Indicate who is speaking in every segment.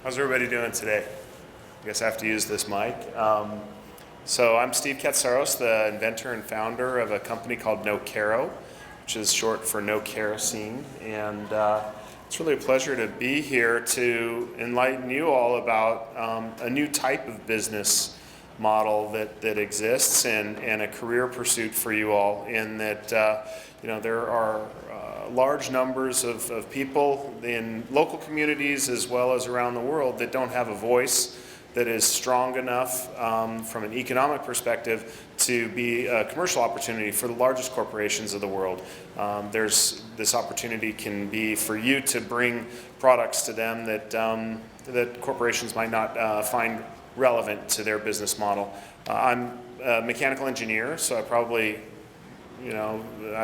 Speaker 1: How's everybody doing today? I guess I have to use this mic. So I'm Steve Katsaros, the inventor and founder of a company called Nokero, which is short for no kerosene. And it's really a pleasure to be here to enlighten you all about a new type of business model that exists and a career pursuit for you all, in that there are large numbers of people in local communities as well as around the world that don't have a voice that is strong enough from an economic perspective to be a commercial opportunity for the largest corporations of the world. This opportunity can be for you to bring products to them that corporations might not find relevant to their business model. I'm a mechanical engineer, so I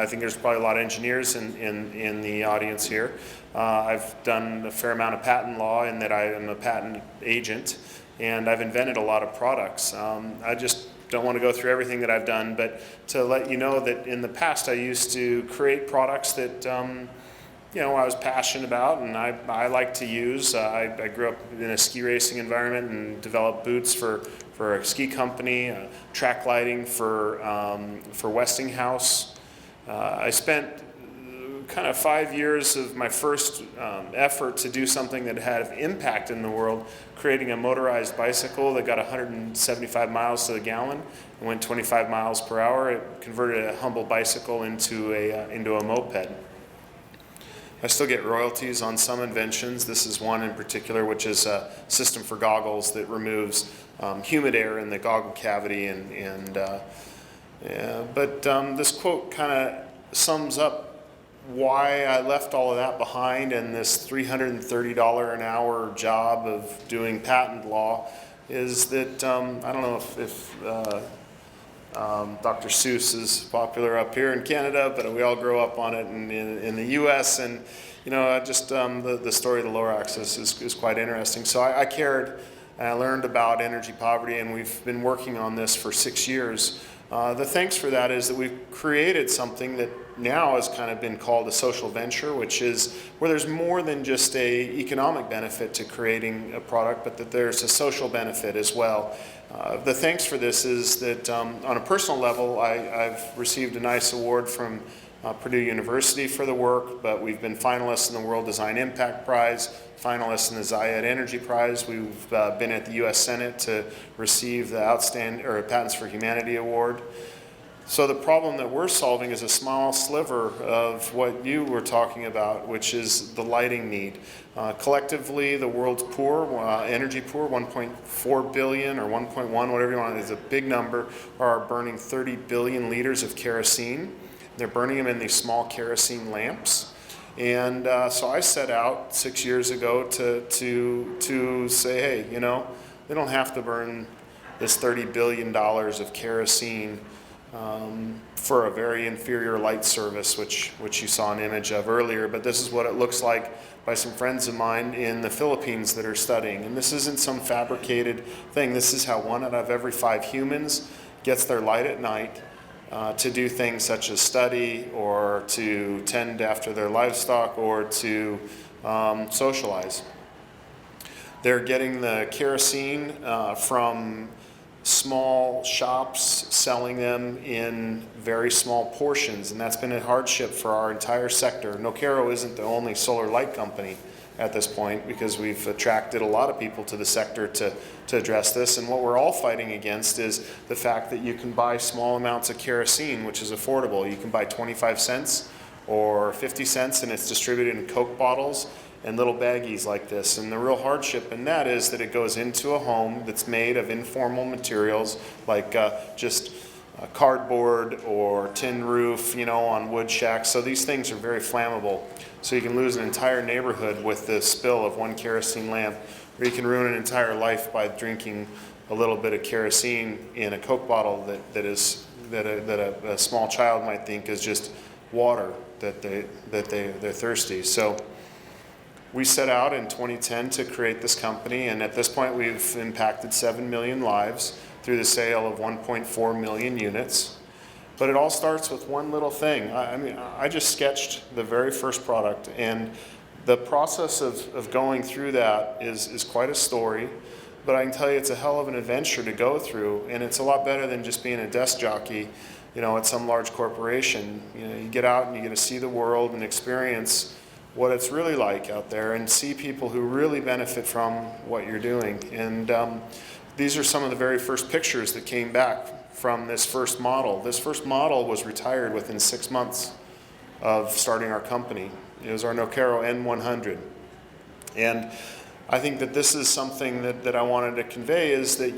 Speaker 1: think there's probably a lot of engineers in the audience here. I've done a fair amount of patent law in that I am a patent agent, and I've invented a lot of products. I just don't want to go through everything that I've done, but to let you know that in the past I used to create products that I was passionate about and I like to use. I grew up in a ski racing environment and developed boots for a ski company, track lighting for Westinghouse. I spent kind of 5 years of my first effort to do something that had impact in the world, creating a motorized bicycle that got 175 miles to the gallon and went 25 miles per hour. It converted a humble bicycle into a moped. I still get royalties on some inventions. This is one in particular, which is a system for goggles that removes humid air in the goggle cavity. But this quote kind of sums up why I left all of that behind and this $330 an hour job of doing patent law is that, I don't know if Dr. Seuss is popular up here in Canada, but we all grow up on it in the U.S. And the story of the lower axis is quite interesting. So I cared and I learned about energy poverty, and we've been working on this for 6 years. The thanks for that is that we've created something that now has kind of been called a social venture, which is where there's more than just a economic benefit to creating a product, but that there's a social benefit as well. The thanks for this is that on a personal level, I've received a nice award from Purdue University for the work, but we've been finalists in the World Design Impact Prize, finalists in the Zayed Energy Prize. We've been at the U.S. Senate to receive the Patents for Humanity Award. So the problem that we're solving is a small sliver of what you were talking about, which is the lighting need. Collectively, the world's poor, energy poor, 1.4 billion or 1.1, whatever you want, is a big number, are burning 30 billion liters of kerosene. They're burning them in these small kerosene lamps. And so I set out 6 years ago to say, hey, they don't have to burn this $30 billion of kerosene for a very inferior light service, which you saw an image of earlier. But this is what it looks like by some friends of mine in the Philippines that are studying. And this isn't some fabricated thing. This is how 1 out of every 5 humans gets their light at night to do things such as study or to tend after their livestock or to socialize. They're getting the kerosene from small shops selling them in very small portions, and that's been a hardship for our entire sector. Nokero isn't the only solar light company at this point, because we've attracted a lot of people to the sector to address this, and what we're all fighting against is the fact that you can buy small amounts of kerosene, which is affordable. You can buy 25 cents or 50 cents, and it's distributed in Coke bottles and little baggies like this. And the real hardship in that is that it goes into a home that's made of informal materials like just cardboard or tin roof, on wood shacks. So these things are very flammable. So you can lose an entire neighborhood with the spill of one kerosene lamp, or you can ruin an entire life by drinking a little bit of kerosene in a Coke bottle that a small child might think is just water that they're thirsty. So we set out in 2010 to create this company, and at this point we've impacted 7 million lives through the sale of 1.4 million units. But it all starts with one little thing. I just sketched the very first product, and The process of going through that is quite a story, but I can tell you it's a hell of an adventure to go through, and it's a lot better than just being a desk jockey, at some large corporation. You get out and you get to see the world and experience what it's really like out there and see people who really benefit from what you're doing. And these are some of the very first pictures that came back from this first model. This first model was retired within 6 months of starting our company. It was our Nokero N100. And I think that this is something that I wanted to convey is that,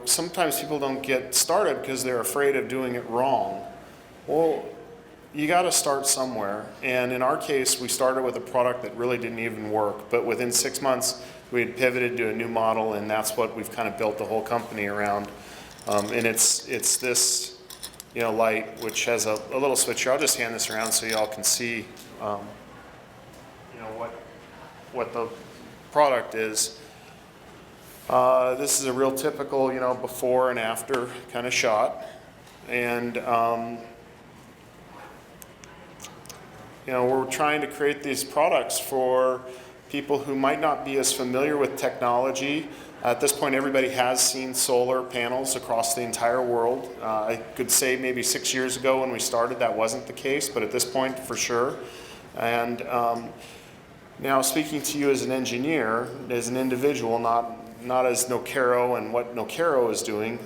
Speaker 1: sometimes people don't get started because they're afraid of doing it wrong. Well, you got to start somewhere. And in our case, we started with a product that really didn't even work. But within 6 months, we had pivoted to a new model, and that's what we've kind of built the whole company around. And it's this, light, which has a little switch here. I'll just hand this around so y'all can see, what the product is. This is a real typical, before and after kind of shot. And, we're trying to create these products for people who might not be as familiar with technology. At this point, everybody has seen solar panels across the entire world. I could say maybe 6 years ago when we started that wasn't the case, but at this point, for sure. And now speaking to you as an engineer, as an individual, not as Nokero and what Nokero is doing,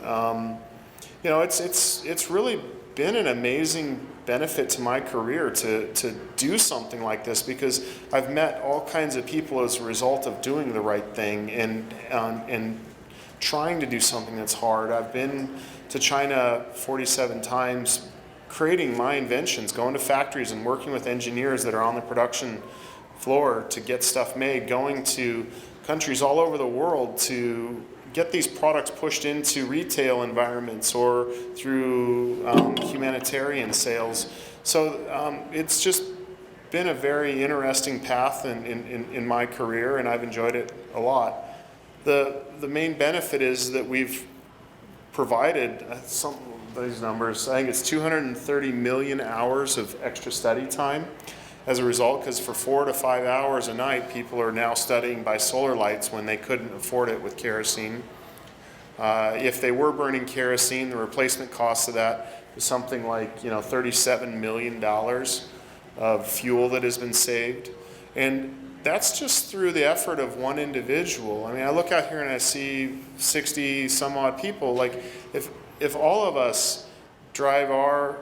Speaker 1: it's really been an amazing benefit to my career to do something like this, because I've met all kinds of people as a result of doing the right thing and trying to do something that's hard. I've been to China 47 times creating my inventions, going to factories and working with engineers that are on the production floor to get stuff made, going to countries all over the world to get these products pushed into retail environments or through humanitarian sales. So it's just been a very interesting path in my career, and I've enjoyed it a lot. The main benefit is that we've provided some of these numbers. I think it's 230 million hours of extra study time as a result, because for 4 to 5 hours a night, people are now studying by solar lights when they couldn't afford it with kerosene. If they were burning kerosene, the replacement cost of that is something like $37 million of fuel that has been saved. And that's just through the effort of one individual. I mean, I look out here and I see 60 some odd people. Like, if all of us drive our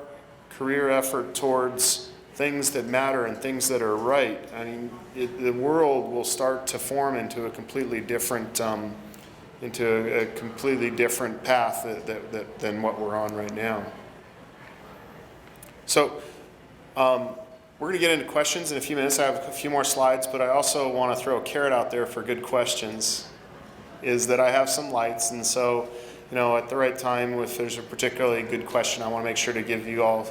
Speaker 1: career effort towards things that matter and things that are right, I mean, the world will start to form into a completely different path than what we're on right now. So we're going to get into questions in a few minutes. I have a few more slides, but I also want to throw a carrot out there for good questions, is that I have some lights, and so at the right time, if there's a particularly good question, I want to make sure to give you all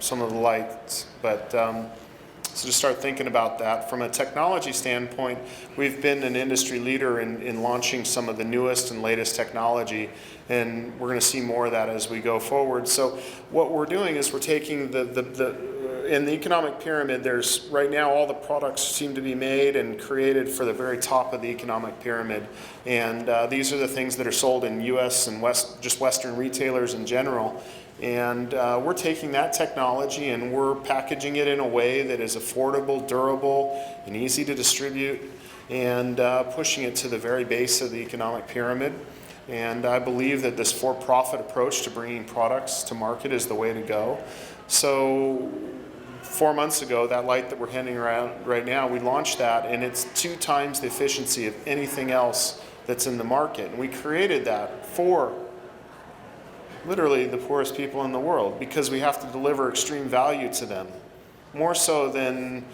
Speaker 1: some of the lights. But so just start thinking about that. From a technology standpoint, we've been an industry leader in launching some of the newest and latest technology, and we're going to see more of that as we go forward. So what we're doing is we're taking in the economic pyramid, there's right now all the products seem to be made and created for the very top of the economic pyramid. And these are the things that are sold in US and just Western retailers in general. And we're taking that technology and we're packaging it in a way that is affordable, durable, and easy to distribute, and pushing it to the very base of the economic pyramid. And I believe that this for-profit approach to bringing products to market is the way to go. So 4 months ago, that light that we're handing around right now, we launched that, and it's 2 times the efficiency of anything else that's in the market. And we created that for literally the poorest people in the world, because we have to deliver extreme value to them, more so than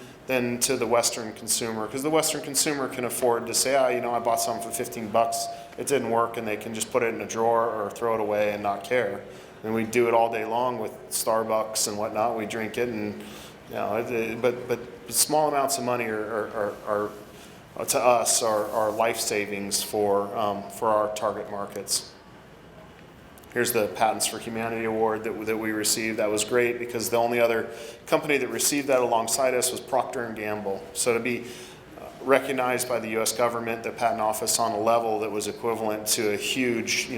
Speaker 1: to the Western consumer, because the Western consumer can afford to say, I bought something for 15 bucks, it didn't work, and they can just put it in a drawer or throw it away and not care. And we do it all day long with Starbucks and whatnot. We drink it, and but small amounts of money are to us are life savings for our target markets. Here's the Patents for Humanity Award that we received. That was great because the only other company that received that alongside us was Procter & Gamble. So to be recognized by the U.S. government, the patent office, on a level that was equivalent to a huge,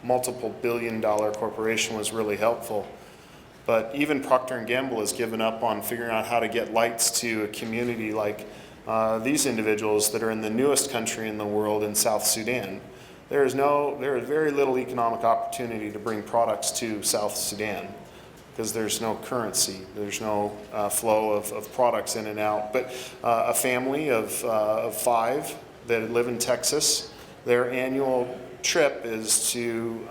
Speaker 1: multiple billion-dollar corporation was really helpful. But even Procter & Gamble has given up on figuring out how to get lights to a community like these individuals that are in the newest country in the world, in South Sudan. There is very little economic opportunity to bring products to South Sudan because there's no currency, there's no flow of products in and out. But a family of 5 that live in Texas, their annual trip is to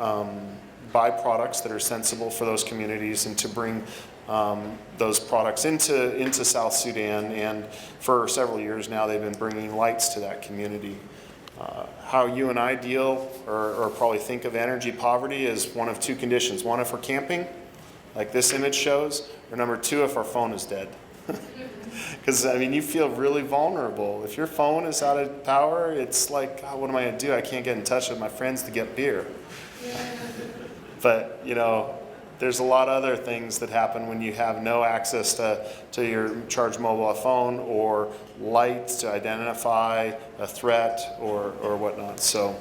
Speaker 1: buy products that are sensible for those communities and to bring those products into South Sudan. And for several years now, they've been bringing lights to that community. How you and I deal or probably think of energy poverty is one of 2 conditions. One, if we're camping, like this image shows, or number 2, if our phone is dead. Because, you feel really vulnerable. If your phone is out of power, it's like, oh, what am I going to do? I can't get in touch with my friends to get beer. But, there's a lot of other things that happen when you have no access to your charged mobile phone or light to identify a threat or whatnot. So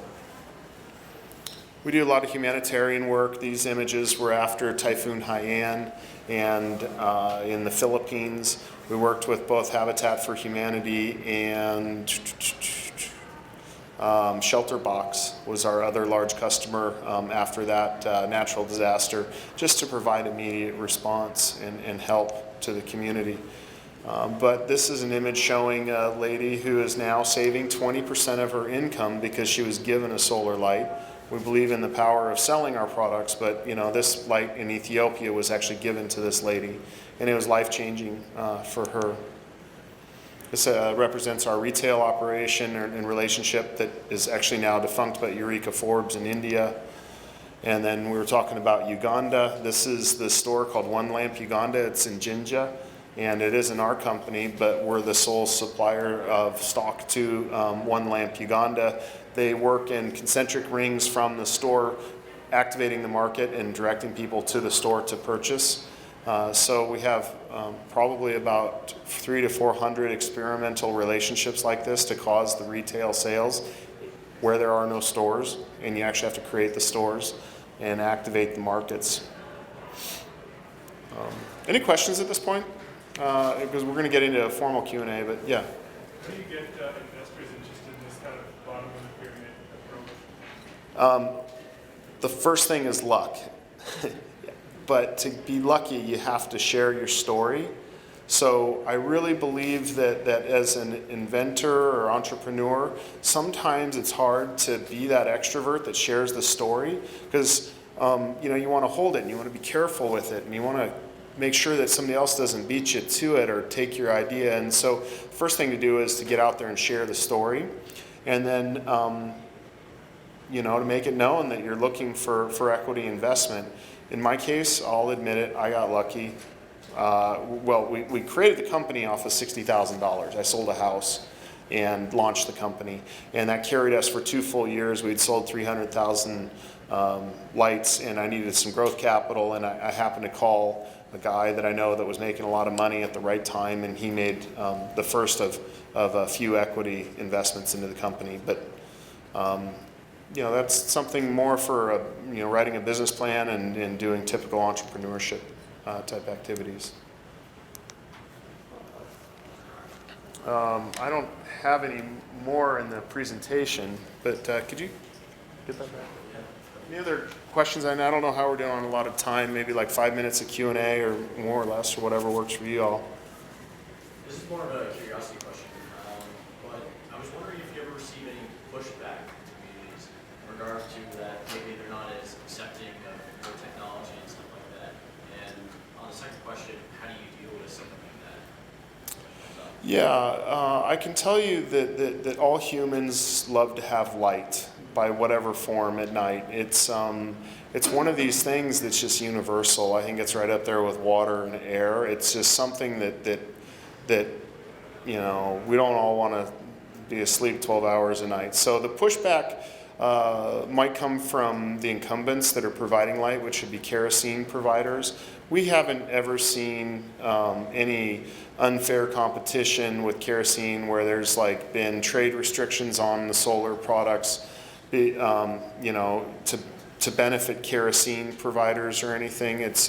Speaker 1: we do a lot of humanitarian work. These images were after Typhoon Haiyan, and in the Philippines, we worked with both Habitat for Humanity and Shelter Box was our other large customer after that natural disaster, just to provide immediate response and help to the community. But this is an image showing a lady who is now saving 20% of her income because she was given a solar light. We believe in the power of selling our products, but this light in Ethiopia was actually given to this lady, and it was life-changing for her. This represents our retail operation and relationship that is actually now defunct, but Eureka Forbes in India. And then we were talking about Uganda. This is the store called One Lamp Uganda. It's in Jinja, and it isn't our company, but we're the sole supplier of stock to One Lamp Uganda. They work in concentric rings from the store, activating the market and directing people to the store to purchase. So we have probably about 300 to 400 experimental relationships like this to cause the retail sales where there are no stores, and you actually have to create the stores and activate the markets. Any questions at this point? Because we're going to get into a formal Q&A, but yeah.
Speaker 2: How do you get investors interested in this kind of bottom of the pyramid approach?
Speaker 1: The first thing is luck. But to be lucky, you have to share your story. So I really believe that as an inventor or entrepreneur, sometimes it's hard to be that extrovert that shares the story because you want to hold it and you want to be careful with it and you want to make sure that somebody else doesn't beat you to it or take your idea. And so first thing to do is to get out there and share the story, and then to make it known that you're looking for equity investment. In my case, I'll admit it, I got lucky. We created the company off of $60,000. I sold a house and launched the company, and that carried us for 2 full years. We'd sold 300,000 lights, and I needed some growth capital, and I happened to call a guy that I know that was making a lot of money at the right time, and he made the first of a few equity investments into the company. But that's something more for writing a business plan and doing typical entrepreneurship type activities. I don't have any more in the presentation, but could you get that back? Any other questions? I don't know how we're doing on a lot of time, maybe like 5 minutes of Q&A or more or less, or whatever works for you all.
Speaker 3: This is more of a curiosity question, but I was wondering if you ever receive any pushback from communities in regards to that maybe they're not as accepting of your technology and stuff like that. And on the second question, how do you deal with something like that?
Speaker 1: Yeah, I can tell you that all humans love to have light by whatever form at night. It's one of these things that's just universal. I think it's right up there with water and air. It's just something that we don't all want to be asleep 12 hours a night. So the pushback might come from the incumbents that are providing light, which would be kerosene providers. we haven't ever seen any unfair competition with kerosene where there's like been trade restrictions on the solar products, you know, to benefit kerosene providers or anything. It's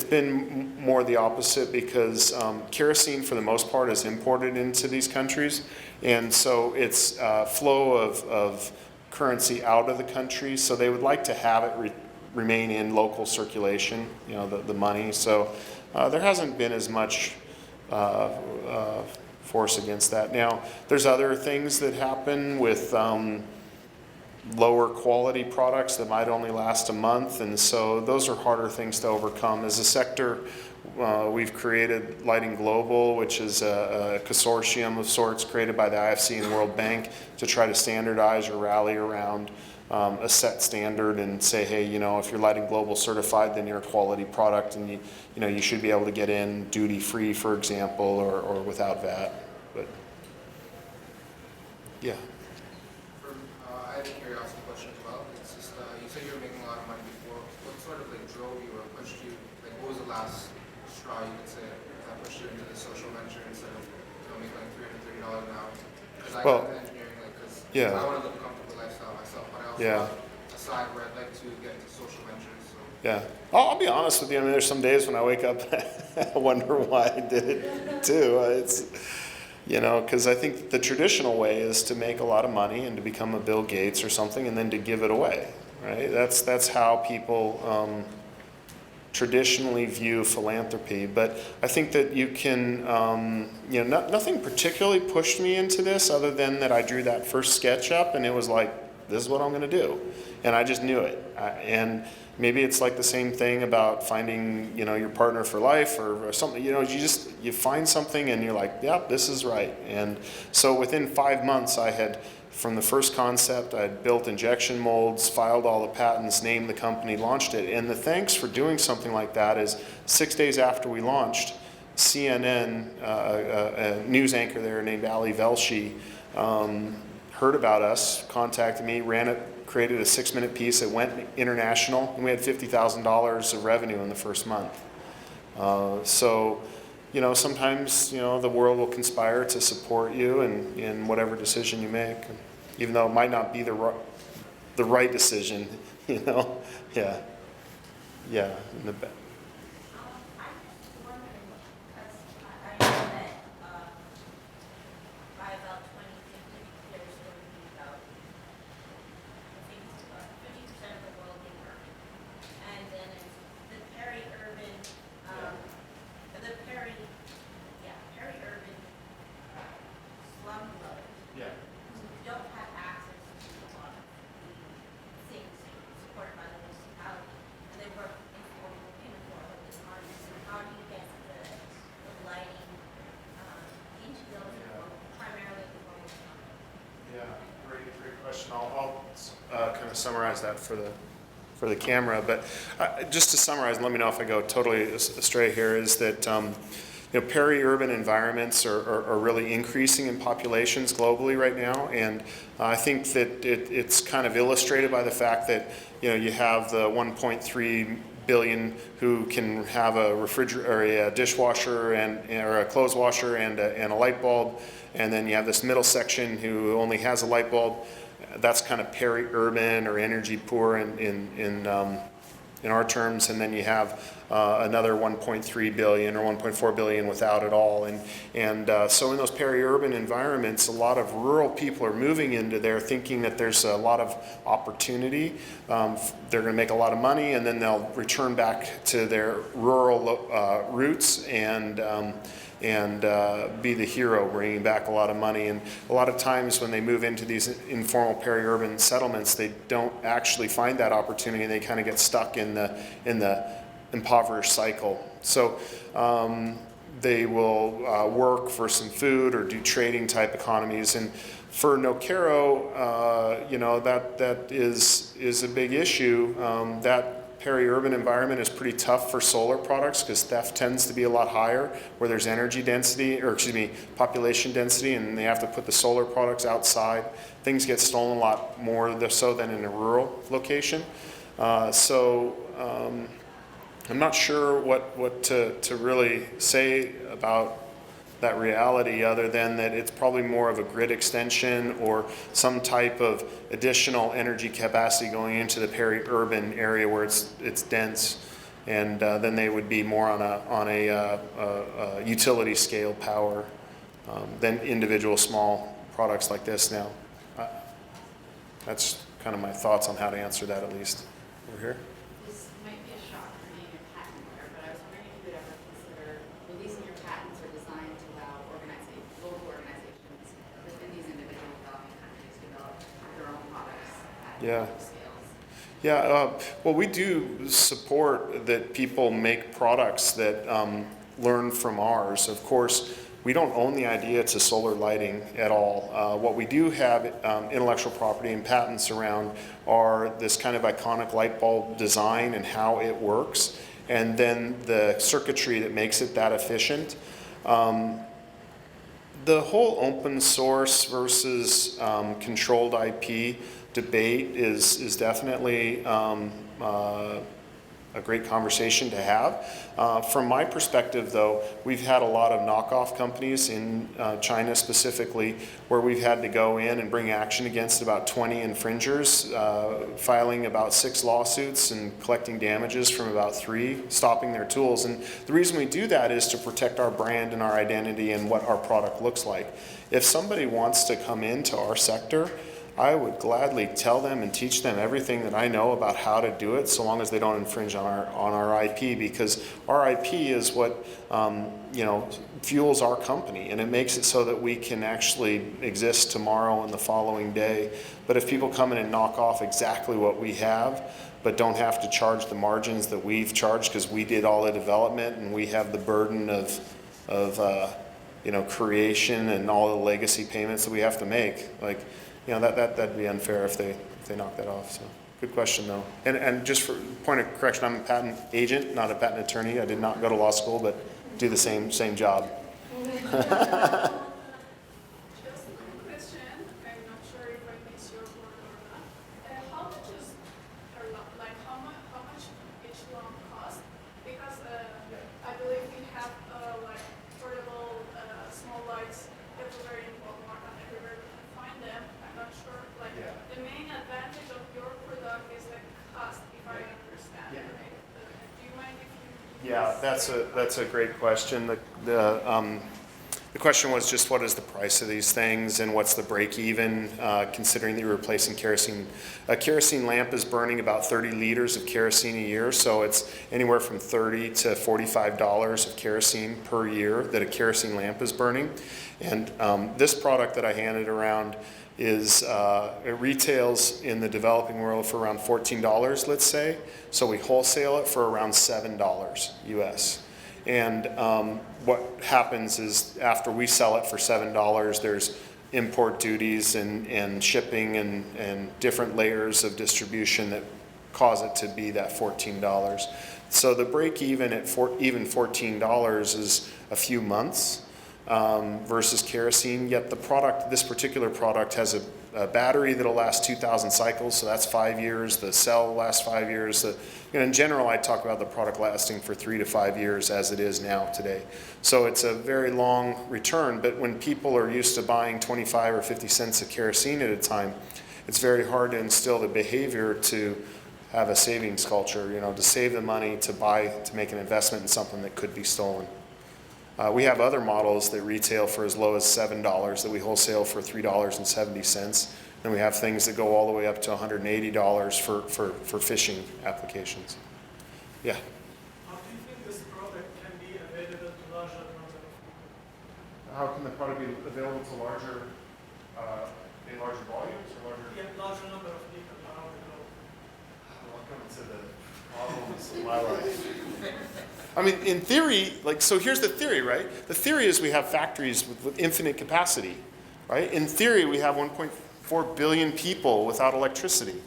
Speaker 1: been more the opposite because kerosene for the most part is imported into these countries, and so it's flow of currency out of the country. So they would like to have it remain in local circulation, you know, the money. So there hasn't been as much force against that. Now, there's other things that happen with lower quality products that might only last a month, and so those are harder things to overcome. As a sector, we've created Lighting Global, which is a consortium of sorts created by the IFC and World Bank to try to standardize or rally around a set standard and say, hey, you know, if you're Lighting Global certified, then you're a quality product, and you know, you should be able to get in duty free, for example, or without VAT. But yeah.
Speaker 4: I have a curiosity question as well. It's just, you said you were making a lot of money before. What sort of like drove you or pushed you? Like, what was the last straw you could say that pushed you into the social venture instead of, you know, making like $330 an hour? Because I got into engineering, like, because
Speaker 1: yeah.
Speaker 4: I want to live a comfortable lifestyle myself, but I also
Speaker 1: Yeah.
Speaker 4: have a side where I'd like to get into social ventures. So.
Speaker 1: Yeah, I'll be honest with you. I mean, there's some days when I wake up and I wonder why I did it too. It's, you know, because I think the traditional way is to make a lot of money and to become a Bill Gates or something, and then to give it away, right? That's how people traditionally view philanthropy. But I think that you can, you know, nothing particularly pushed me into this other than that I drew that first sketch up, and it was like, this is what I'm going to do, and I just knew it. And maybe it's like the same thing about finding, you know, your partner for life or something. You know, you find something and you're like, yeah, this is right. And so within 5 months, I had, from the first concept, I had built injection molds, filed all the patents, named the company, launched it. And the thanks for doing something like that is 6 days after we launched, CNN, a news anchor there named Ali Velshi, heard about us, contacted me, ran it, created a 6-minute piece that went international, and we had $50,000 of revenue in the first month. So, you know, sometimes, you know, the world will conspire to support you in whatever decision you make, even though it might not be the right decision, you know. Yeah. Yeah. In the back.
Speaker 5: I'm just wondering, because I know that by about 2050, there's going to be about, I think it's about 50% of the world being urban. And then it's the peri-urban, peri-urban slum dwellers
Speaker 1: Yeah.
Speaker 5: who don't have access to a lot of the things supported by the municipality. And they work informal economies. So how do you get the lighting into those primarily informal economies?
Speaker 1: Yeah, great question. I'll kind of summarize that for the camera, but just to summarize, and let me know if I go totally astray here, is that you know, peri-urban environments are really increasing in populations globally right now, and I think that it's kind of illustrated by the fact that, you know, you have the 1.3 billion who can have a refrigerator or a dishwasher or a clothes washer and a light bulb, and then you have this middle section who only has a light bulb. That's kind of peri-urban or energy poor in our terms, and then you have another 1.3 billion or 1.4 billion without it all, and so in those peri-urban environments, a lot of rural people are moving into there thinking that there's a lot of opportunity. They're going to make a lot of money, and then they'll return back to their rural roots and be the hero, bringing back a lot of money. And a lot of times when they move into these informal peri-urban settlements, they don't actually find that opportunity. They kind of get stuck in the impoverished cycle. So they will work for some food or do trading type economies. And for Nokero, you know, that is a big issue. That peri-urban environment is pretty tough for solar products because theft tends to be a lot higher where there's energy density, or excuse me, population density, and they have to put the solar products outside. Things get stolen a lot more so than in a rural location. I'm not sure what to really say about that reality other than that it's probably more of a grid extension or some type of additional energy capacity going into the peri-urban area where it's dense, and then they would be more on a utility scale power than individual small products like this now. That's kind of my thoughts on how to answer that, at least. Over here.
Speaker 6: This might be a shock for being a patent lawyer, but I was wondering if you would ever consider releasing your patents or designed to allow local organizations within these individual developing countries to develop their own products at local scales.
Speaker 1: Yeah, well, we do support that people make products that learn from ours. Of course, we don't own the idea to solar lighting at all. What we do have intellectual property and patents around are this kind of iconic light bulb design and how it works, and then the circuitry that makes it that efficient. The whole open source versus controlled IP debate is definitely a great conversation to have. From my perspective, though, we've had a lot of knockoff companies in China specifically, where we've had to go in and bring action against about 20 infringers, filing about 6 lawsuits and collecting damages from about 3, stopping their tools. And the reason we do that is to protect our brand and our identity and what our product looks like. If somebody wants to come into our sector, I would gladly tell them and teach them everything that I know about how to do it, so long as they don't infringe on our IP, because our IP is what fuels our company, and it makes it so that we can actually exist tomorrow and the following day. But if people come in and knock off exactly what we have, but don't have to charge the margins that we've charged because we did all the development and we have the burden of creation and all the legacy payments that we have to make, that'd be unfair if they knock that off. So good question though. And just for point of correction, I'm a patent agent, not a patent attorney. I did not go to law school, but do the same job.
Speaker 7: Just a quick question. I'm not sure if I missed your word or not. How much is how much each one cost? Because I believe we have portable small lights everywhere in Walmart and everywhere we can find them. I'm not sure. The main advantage of your product is the cost, if I understand right. Do you mind if you?
Speaker 1: Yeah, that's a great question. The question was just what is the price of these things and what's the break even, considering that you're replacing kerosene. A kerosene lamp is burning about 30 liters of kerosene a year, so it's anywhere from $30 to $45 of kerosene per year that a kerosene lamp is burning. And this product that I handed around is, it retails in the developing world for around $14, let's say. So we wholesale it for around $7 US. And what happens is after we sell it for $7, there's import duties and shipping and different layers of distribution that cause it to be that $14. So the break even at even $14 is a few months versus kerosene. Yet this particular product has a battery that'll last 2,000 cycles, so that's 5 years. The cell lasts 5 years. In general, I talk about the product lasting for 3 to 5 years as it is now today. So it's a very long return, but when people are used to buying 25 or 50 cents of kerosene at a time, it's very hard to instill the behavior to have a savings culture, to save the money to make an investment in something that could be stolen. We have other models that retail for as low as $7 that we wholesale for $3.70. And we have things that go all the way up to $180 for fishing applications. Yeah.
Speaker 2: How do you think this product can be available to larger numbers of people?
Speaker 1: How can the product be available to larger volumes or larger?
Speaker 2: Yeah, larger number of people around the globe.
Speaker 1: Welcome to the problems of my life. I mean, in theory, so here's the theory, right? The theory is we have factories with infinite capacity, right? In theory, we have 1.4 billion people without electricity.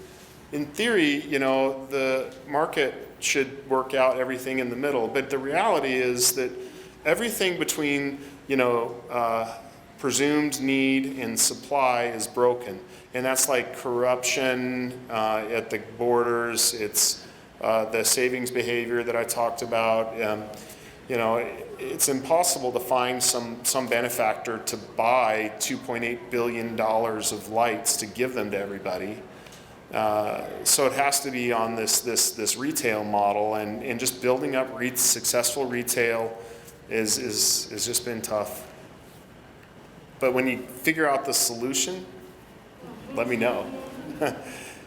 Speaker 1: In theory, the market should work out everything in the middle, but the reality is that everything between, presumed need and supply is broken. And that's like corruption at the borders, it's the savings behavior that I talked about. You know, it's impossible to find some benefactor to buy $2.8 billion of lights to give them to everybody. So it has to be on this retail model, and just building up successful retail is just been tough. But when you figure out the solution, let me know.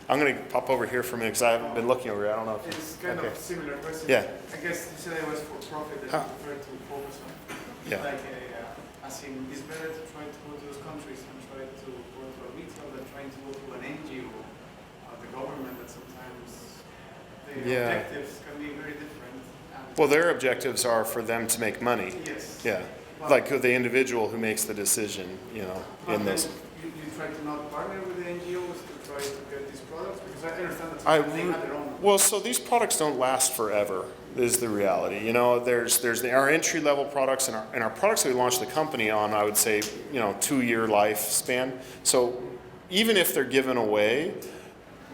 Speaker 1: I'm going to pop over here for a minute because I haven't been looking over here. I don't know if
Speaker 8: It's kind of similar question.
Speaker 1: Yeah.
Speaker 8: I guess you said it was for profit that
Speaker 1: Huh.
Speaker 8: you prefer to focus on.
Speaker 1: Yeah.
Speaker 8: Like, as in, it's better to try to go to those countries and try to go to a retail than trying to go to an NGO or the government that sometimes the
Speaker 1: Yeah.
Speaker 8: objectives can be very different. And
Speaker 1: Well, their objectives are for them to make money.
Speaker 8: yes.
Speaker 1: Yeah.
Speaker 8: But-
Speaker 1: Like the individual who makes the decision, you know,
Speaker 8: but
Speaker 1: in
Speaker 8: then
Speaker 1: those.
Speaker 8: you try to not partner with the NGOs to try to get these products because I understand that
Speaker 1: I
Speaker 8: sometimes they have their own.
Speaker 1: Well, so these products don't last forever, is the reality. You know, there's our entry level products and our products that we launched the company on, I would say, you know, 2-year lifespan. So even if they're given away,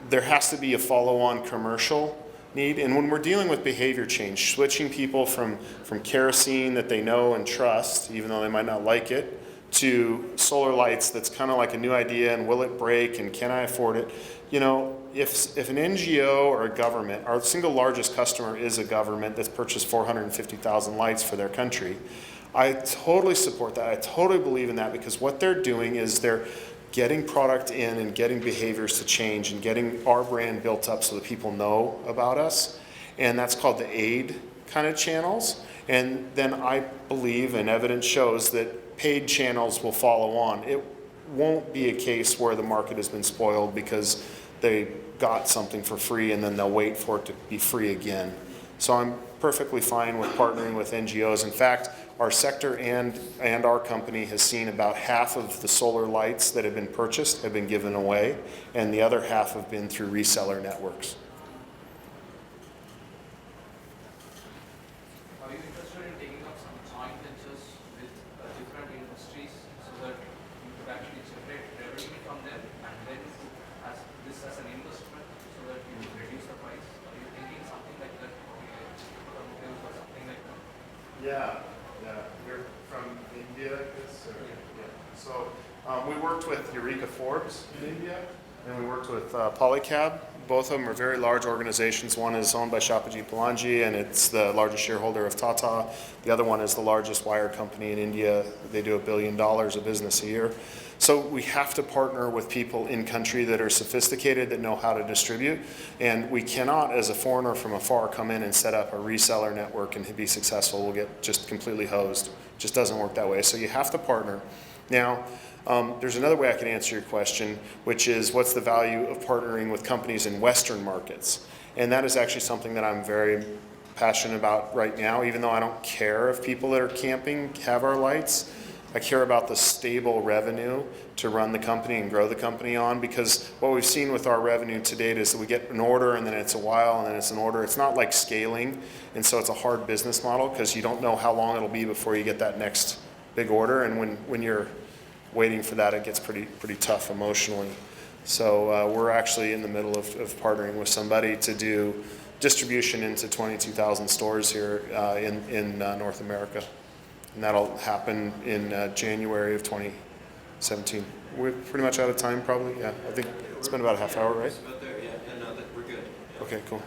Speaker 1: there has to be a follow-on commercial need. And when we're dealing with behavior change, switching people from kerosene that they know and trust, even though they might not like it, to solar lights that's kind of like a new idea, and will it break, and can I afford it? You know, if an NGO or a government, our single largest customer is a government that's purchased 450,000 lights for their country, I totally support that. I totally believe in that, because what they're doing is they're getting product in and getting behaviors to change and getting our brand built up so that people know about us. And that's called the aid kind of channels. And then I believe, and evidence shows, that paid channels will follow on. It won't be a case where the market has been spoiled because they got something for free and then they'll wait for it to be free again. So I'm perfectly fine with partnering with NGOs. In fact, our sector and our company has seen about half of the solar lights that have been purchased have been given away, and the other half have been through reseller networks.
Speaker 9: Are you interested in taking up some joint ventures with different industries so that you could actually generate revenue from them, and then as this as an investment so that you could reduce the price? Are you thinking something like that, or something like that?
Speaker 1: Yeah. You're from India, Chris? Yeah. So we worked with Eureka Forbes in India, and we worked with Polycab. Both of them are very large organizations. One is owned by Shapaji Palanji, and it's the largest shareholder of Tata. The other one is the largest wire company in India. They do $1 billion of business a year. So we have to partner with people in country that are sophisticated, that know how to distribute. And we cannot, as a foreigner from afar, come in and set up a reseller network and be successful. We'll get just completely hosed. It just doesn't work that way. So you have to partner. Now, there's another way I can answer your question, which is what's the value of partnering with companies in Western markets? And that is actually something that I'm very passionate about right now, even though I don't care if people that are camping have our lights. I care about the stable revenue to run the company and grow the company on, because what we've seen with our revenue to date is that we get an order and then it's a while and then it's an order. It's not like scaling, and so it's a hard business model because you don't know how long it'll be before you get that next big order, and when you're waiting for that, it gets pretty tough emotionally. So we're actually in the middle of partnering with somebody to do distribution into 22,000 stores here in North America. And that'll happen in January of 2017. We're pretty much out of time, probably. Yeah, I think it's been about a half hour, right?
Speaker 3: Yeah, no, we're good.
Speaker 1: Okay, cool.